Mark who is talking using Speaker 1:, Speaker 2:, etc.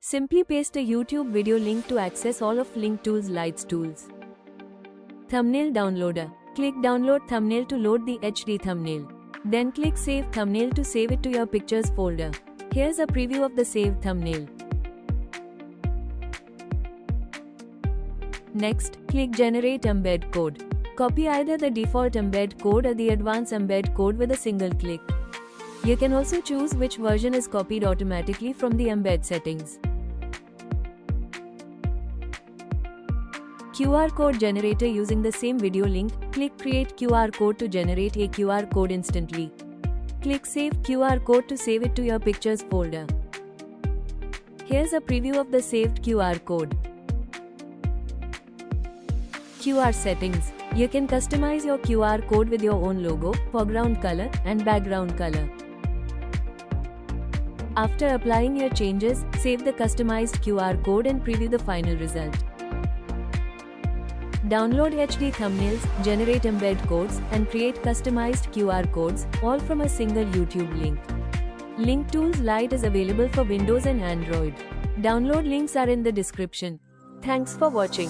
Speaker 1: Simply paste a YouTube video link to access all of LinkTools Lite's tools. Thumbnail Downloader. Click Download Thumbnail to load the HD thumbnail. Then click Save Thumbnail to save it to your Pictures folder. Here's a preview of the saved thumbnail. Next, click Generate Embed Code. Copy either the default embed code or the advanced embed code with a single click. You can also choose which version is copied automatically from the embed settings. QR code generator. Using the same video link, click Create QR code to generate a QR code instantly. Click Save QR code to save it to your Pictures folder. Here's a preview of the saved QR code. QR settings. You can customize your QR code with your own logo, foreground color, and background color. After applying your changes, save the customized QR code and preview the final result. Download HD thumbnails, generate embed codes, and create customized QR codes, all from a single YouTube link. LinkTools Lite is available for Windows and Android. Download links are in the description. Thanks for watching.